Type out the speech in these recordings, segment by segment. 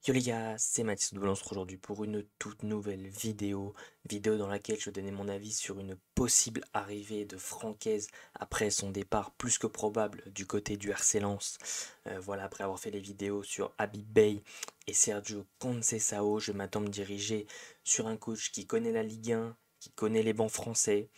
Yo les gars, c'est Mathis de Valence aujourd'hui pour une toute nouvelle vidéo dans laquelle je donnais mon avis sur une possible arrivée de Francaise après son départ plus que probable du côté du RC Lens. Voilà, après avoir fait les vidéos sur Habib Bey et Sergio Conceição, je m'attends à me diriger sur un coach qui connaît la Ligue 1, qui connaît les bancs français,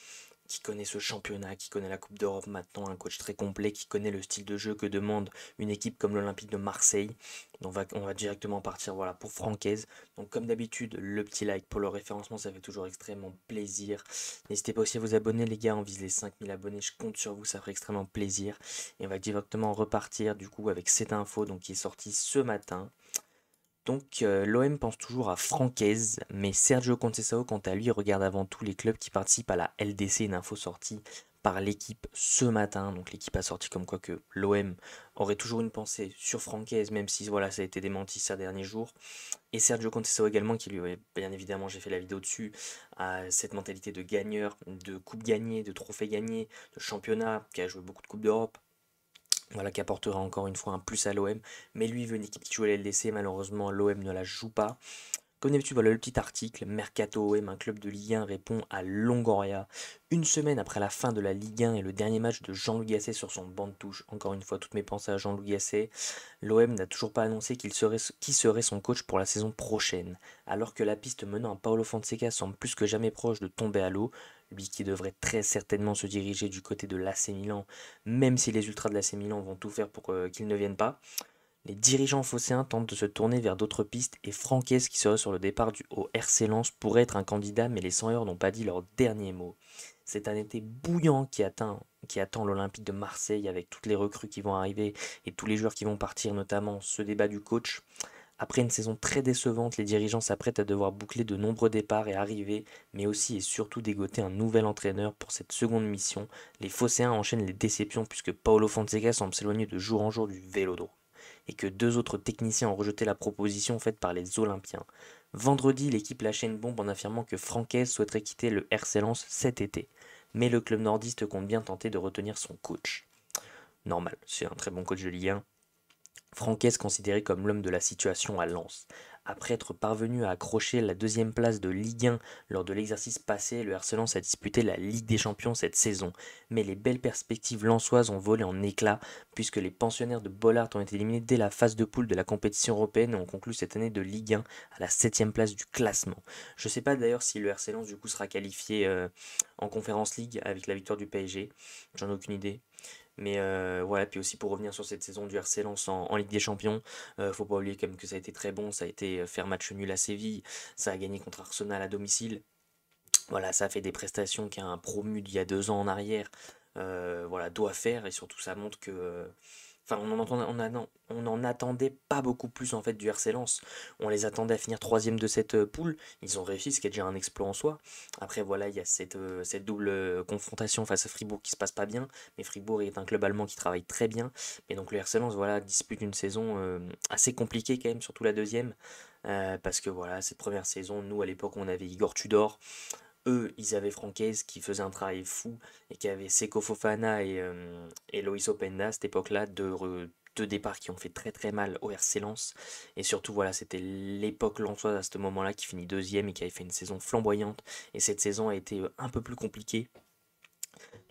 qui connaît ce championnat, qui connaît la Coupe d'Europe maintenant, un coach très complet, qui connaît le style de jeu que demande une équipe comme l'Olympique de Marseille. On va directement partir voilà, pour Francaise. Donc comme d'habitude, le petit like pour le référencement, ça fait toujours extrêmement plaisir. N'hésitez pas aussi à vous abonner les gars, on vise les 5000 abonnés, je compte sur vous, ça ferait extrêmement plaisir. Et on va directement repartir du coup avec cette info donc, qui est sortie ce matin. Donc l'OM pense toujours à Francaise, mais Sergio Conceição, quant à lui, regarde avant tout les clubs qui participent à la LDC, une info sortie par l'équipe ce matin. Donc l'équipe a sorti comme quoi que l'OM aurait toujours une pensée sur Francaise, même si voilà, ça a été démenti ces derniers jours. Et Sergio Conceição également, qui lui, bien évidemment, j'ai fait la vidéo dessus, a cette mentalité de gagneur, de coupe gagnée, de trophée gagné, de championnat, qui a joué beaucoup de Coupes d'Europe. Voilà, qui apportera encore une fois un plus à l'OM. Mais lui, il veut une équipe qui joue à la LDC. Malheureusement, l'OM ne la joue pas. Comme d'habitude, voilà le petit article. Mercato OM, un club de Ligue 1 répond à Longoria. Une semaine après la fin de la Ligue 1 et le dernier match de Jean-Louis Gasset sur son banc de touche. Encore une fois, toutes mes pensées à Jean-Louis Gasset. L'OM n'a toujours pas annoncé qui serait son coach pour la saison prochaine. Alors que la piste menant à Paulo Fonseca semble plus que jamais proche de tomber à l'eau, lui qui devrait très certainement se diriger du côté de l'AC Milan, même si les ultras de l'AC Milan vont tout faire pour qu'il ne vienne pas. Les dirigeants phocéens tentent de se tourner vers d'autres pistes et Franquès, qui serait sur le départ au RC Lens, pourrait être un candidat, mais les 100 heures n'ont pas dit leur dernier mot. C'est un été bouillant qui attend l'Olympique de Marseille avec toutes les recrues qui vont arriver et tous les joueurs qui vont partir, notamment ce débat du coach. Après une saison très décevante, les dirigeants s'apprêtent à devoir boucler de nombreux départs et arriver, mais aussi et surtout dégoter un nouvel entraîneur pour cette seconde mission. Les Phocéens enchaînent les déceptions puisque Paulo Fonseca semble s'éloigner de jour en jour du Vélodrome et que deux autres techniciens ont rejeté la proposition faite par les Olympiens. Vendredi, l'équipe lâchait une bombe en affirmant que Francaise souhaiterait quitter le RC Lens cet été. Mais le club nordiste compte bien tenter de retenir son coach. Normal, c'est un très bon coach de Ligue 1. Francaise considéré comme l'homme de la situation à Lens. Après être parvenu à accrocher la deuxième place de Ligue 1 lors de l'exercice passé, le RC Lens a disputé la Ligue des Champions cette saison. Mais les belles perspectives lensoises ont volé en éclats puisque les pensionnaires de Bollard ont été éliminés dès la phase de poule de la compétition européenne et ont conclu cette année de Ligue 1 à la 7ème place du classement. Je ne sais pas d'ailleurs si le RC Lens du coup sera qualifié en Conference League avec la victoire du PSG. J'en ai aucune idée. Mais voilà, puis aussi pour revenir sur cette saison du RC Lens en Ligue des Champions, faut pas oublier quand même que ça a été très bon, ça a été faire match nul à Séville, ça a gagné contre Arsenal à domicile. Voilà, ça a fait des prestations qu'un promu d'il y a 2 ans en arrière voilà, doit faire, et surtout ça montre que enfin, on en attendait pas beaucoup plus en fait du RC Lens. On les attendait à finir troisième de cette poule. Ils ont réussi, ce qui est déjà un exploit en soi. Après, voilà, il y a cette double confrontation face à Fribourg qui se passe pas bien. Mais Fribourg est un club allemand qui travaille très bien. Mais donc le RC Lens, voilà, dispute une saison assez compliquée quand même, surtout la deuxième. Parce que voilà, cette première saison, nous à l'époque, on avait Igor Tudor. Eux, ils avaient Francaise qui faisait un travail fou et qui avait Seko Fofana et Loïs Openda à cette époque-là, deux départs qui ont fait très très mal au RC Lens. Et surtout, voilà, c'était l'époque lensoise à ce moment-là qui finit deuxième et qui avait fait une saison flamboyante. Et cette saison a été un peu plus compliquée.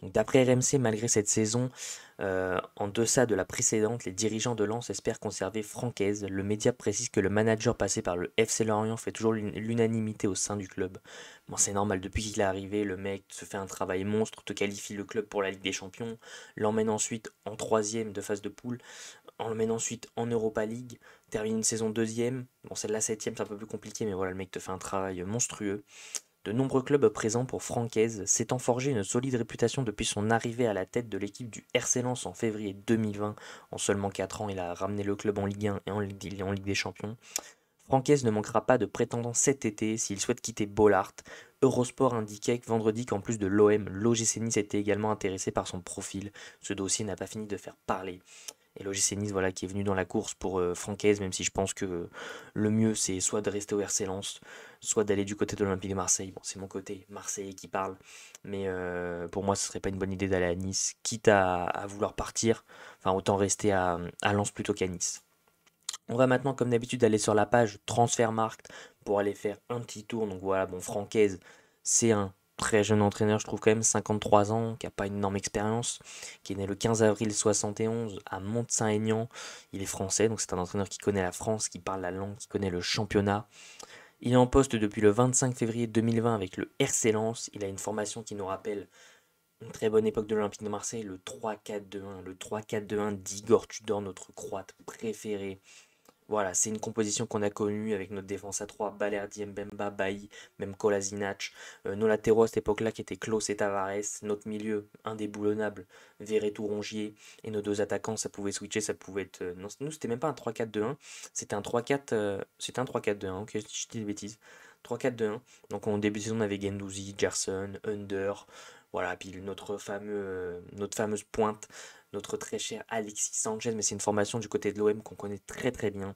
Donc d'après RMC, malgré cette saison en deçà de la précédente, les dirigeants de Lens espèrent conserver Francaise. Le média précise que le manager passé par le FC Lorient fait toujours l'unanimité au sein du club. Bon, c'est normal, depuis qu'il est arrivé, le mec se fait un travail monstre, te qualifie le club pour la Ligue des Champions, l'emmène ensuite en troisième de phase de poule, l'emmène ensuite en Europa League, termine une saison deuxième. Bon, celle-là septième, c'est un peu plus compliqué, mais voilà, le mec te fait un travail monstrueux. De nombreux clubs présents pour Francaise, s'étant forgé une solide réputation depuis son arrivée à la tête de l'équipe du RC Lens en février 2020. En seulement 4 ans, il a ramené le club en Ligue 1 et en Ligue des Champions. Francaise ne manquera pas de prétendants cet été s'il souhaite quitter Bollard. Eurosport indiquait vendredi qu'en plus de l'OM, l'OGC Nice était également intéressé par son profil. Ce dossier n'a pas fini de faire parler. Et l'OGC Nice, voilà, qui est venu dans la course pour Francaise, même si je pense que le mieux c'est soit de rester au RC Lens, soit d'aller du côté de l'Olympique de Marseille. Bon, c'est mon côté Marseillais qui parle, mais pour moi ce serait pas une bonne idée d'aller à Nice, quitte à vouloir partir. Enfin, autant rester à Lens plutôt qu'à Nice. On va maintenant, comme d'habitude, aller sur la page Transfermarkt pour aller faire un petit tour. Donc voilà, bon, Francaise, c'est un très jeune entraîneur, je trouve quand même, 53 ans, qui n'a pas une énorme expérience, qui est né le 15 avril 71 à Mont-Saint-Aignan. Il est français, donc c'est un entraîneur qui connaît la France, qui parle la langue, qui connaît le championnat. Il est en poste depuis le 25 février 2020 avec le RC Lens. Il a une formation qui nous rappelle une très bonne époque de l'Olympique de Marseille, le 3-4-2-1, le 3-4-2-1 d'Igor Tudor, notre croate préféré. Voilà, c'est une composition qu'on a connue avec notre défense à 3, Balerdi, Mbemba, Bailly, même Kolasinac. Nos latéraux à cette époque-là qui étaient Klose et Tavares. Notre milieu, indéboulonnable, Verretou, Rongier. Et nos deux attaquants, ça pouvait switcher, ça pouvait être. Non, nous, c'était même pas un 3-4-2-1, c'était un 3-4. C'était un 3-4-2-1, ok, je dis des bêtises. 3-4-2-1. Donc en début de saison, on avait Gendouzi, Gerson, Under. Voilà, puis notre fameuse pointe, notre très cher Alexis Sanchez, mais c'est une formation du côté de l'OM qu'on connaît très très bien.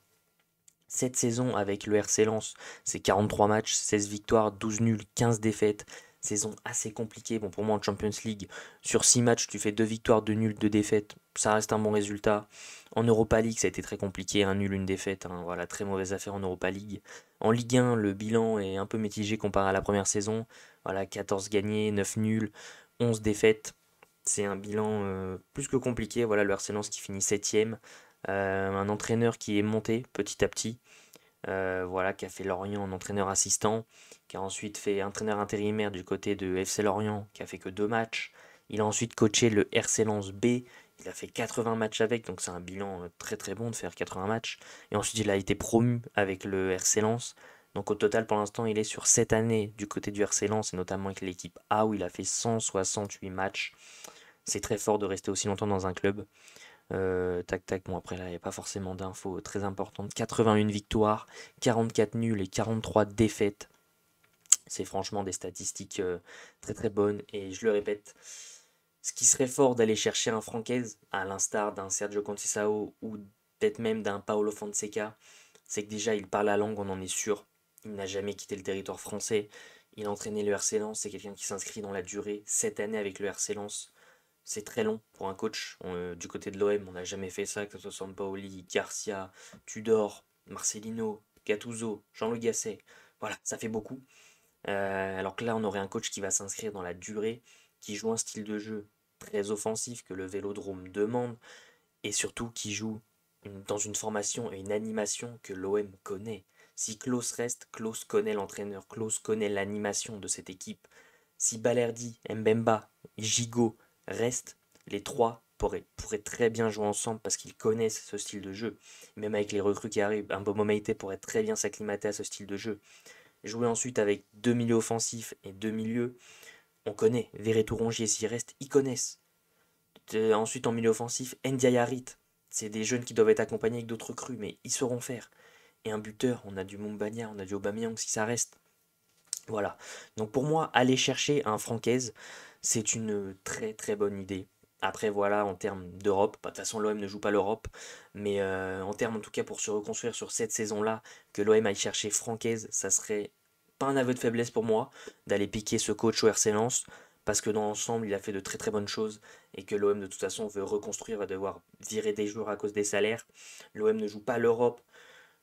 Cette saison avec le RC Lens, c'est 43 matchs, 16 victoires, 12 nuls, 15 défaites. Saison assez compliquée. Bon, pour moi en Champions League, sur 6 matchs, tu fais 2 victoires, 2 nuls, 2 défaites. Ça reste un bon résultat. En Europa League, ça a été très compliqué. Un nul, une défaite. Hein, voilà, très mauvaise affaire en Europa League. En Ligue 1, le bilan est un peu mitigé comparé à la première saison. Voilà, 14 gagnés, 9 nuls, 11 défaites. C'est un bilan plus que compliqué. Voilà, le RC Lens qui finit 7ème. Un entraîneur qui est monté petit à petit, voilà, qui a fait Lorient en entraîneur assistant, qui a ensuite fait entraîneur intérimaire du côté de FC Lorient, qui a fait que 2 matchs. Il a ensuite coaché le RC Lens B, il a fait 80 matchs avec, donc c'est un bilan très très bon de faire 80 matchs. Et ensuite il a été promu avec le RC Lens. Donc au total pour l'instant il est sur 7 années du côté du RC Lens, et notamment avec l'équipe A où il a fait 168 matchs. C'est très fort de rester aussi longtemps dans un club. Tac tac, bon après là il n'y a pas forcément d'infos très importantes. 81 victoires, 44 nuls et 43 défaites. C'est franchement des statistiques très très bonnes. Et je le répète, ce qui serait fort d'aller chercher un Francaise, à l'instar d'un Sergio Conceição ou peut-être même d'un Paulo Fonseca, c'est que déjà il parle la langue, on en est sûr. Il n'a jamais quitté le territoire français. Il a entraîné le RC Lens, c'est quelqu'un qui s'inscrit dans la durée. 7 années avec le RC Lens, c'est très long pour un coach. Du côté de l'OM, on n'a jamais fait ça, que ce soit Sampaoli, Garcia, Tudor, Marcelino, Gattuso, Jean-Louis Gasset. Voilà, ça fait beaucoup. Alors que là, on aurait un coach qui va s'inscrire dans la durée, qui joue un style de jeu très offensif que le Vélodrome demande, et surtout qui joue dans une formation et une animation que l'OM connaît. Si Klaus reste, Klaus connaît l'entraîneur, Klaus connaît l'animation de cette équipe. Si Balerdi, Mbemba, Gigot restent, les trois pourraient très bien jouer ensemble parce qu'ils connaissent ce style de jeu. Même avec les recrues qui arrivent, un Bomo Meïté pourrait très bien s'acclimater à ce style de jeu. Jouer ensuite avec deux milieux offensifs et deux milieux, on connaît. Verretou, Rongier s'y reste, ils connaissent. Ensuite en milieu offensif, Ndiaye Harit. C'est des jeunes qui doivent être accompagnés avec d'autres recrues, mais ils sauront faire. Et un buteur, on a du Mumbagna, on a du Aubameyang si ça reste. Voilà. Donc pour moi, aller chercher un Francaise, c'est une très très bonne idée. Après voilà, en termes d'Europe, bah, de toute façon l'OM ne joue pas l'Europe, mais en termes en tout cas pour se reconstruire sur cette saison-là, que l'OM aille chercher Francaise, ça serait pas un aveu de faiblesse pour moi d'aller piquer ce coach au RC Lens, parce que dans l'ensemble il a fait de très très bonnes choses, et que l'OM de toute façon veut reconstruire, va devoir virer des joueurs à cause des salaires. L'OM ne joue pas l'Europe,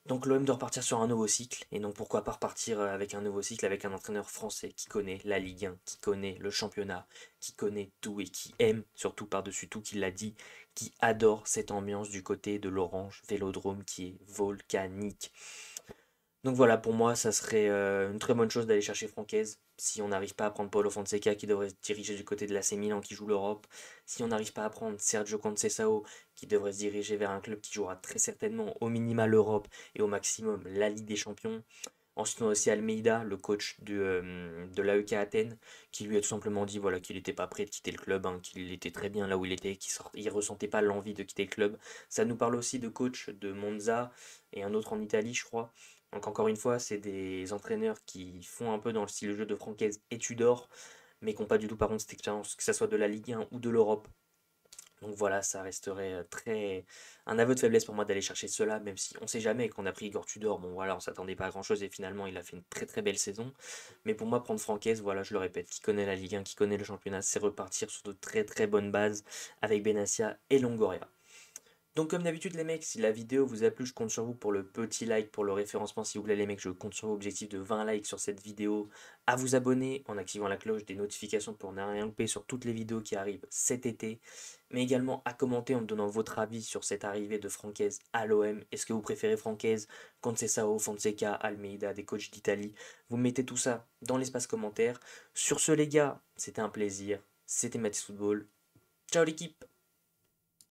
donc l'OM doit repartir sur un nouveau cycle, et donc pourquoi pas repartir avec un nouveau cycle avec un entraîneur français qui connaît la Ligue 1, qui connaît le championnat, qui connaît tout et qui aime, surtout par-dessus tout, qui l'a dit, qui adore cette ambiance du côté de l'Orange Vélodrome qui est volcanique. Donc voilà, pour moi, ça serait une très bonne chose d'aller chercher Francaise. Si on n'arrive pas à prendre Paulo Fonseca qui devrait se diriger du côté de l'AC Milan qui joue l'Europe, si on n'arrive pas à prendre Sergio Conceição qui devrait se diriger vers un club qui jouera très certainement au minima l'Europe et au maximum la Ligue des Champions. Ensuite, on a aussi Almeida, le coach de l'AEK Athènes, qui lui a tout simplement dit voilà, qu'il n'était pas prêt de quitter le club, hein, qu'il était très bien là où il était, qu'il ne ressentait pas l'envie de quitter le club. Ça nous parle aussi de coach de Monza et un autre en Italie, je crois. Donc encore une fois, c'est des entraîneurs qui font un peu dans le style de jeu de Francaise et Tudor, mais qui n'ont pas du tout par contre cette expérience, que ce soit de la Ligue 1 ou de l'Europe. Donc voilà, ça resterait très un aveu de faiblesse pour moi d'aller chercher cela, même si on ne sait jamais qu'on a pris Igor Tudor, bon voilà, on s'attendait pas à grand chose et finalement il a fait une très très belle saison. Mais pour moi, prendre Francaise, voilà, je le répète, qui connaît la Ligue 1, qui connaît le championnat, c'est repartir sur de très très bonnes bases avec Benassia et Longoria. Donc comme d'habitude les mecs, si la vidéo vous a plu, je compte sur vous pour le petit like, pour le référencement s'il vous plaît les mecs, je compte sur vos objectifs de 20 likes sur cette vidéo, à vous abonner en activant la cloche des notifications pour ne rien louper sur toutes les vidéos qui arrivent cet été, mais également à commenter en me donnant votre avis sur cette arrivée de Francaise à l'OM. Est-ce que vous préférez Francaise, Conceição, Fonseca, Almeida, des coachs d'Italie? Vous mettez tout ça dans l'espace commentaire. Sur ce les gars, c'était un plaisir, c'était Mathis Football. Ciao l'équipe!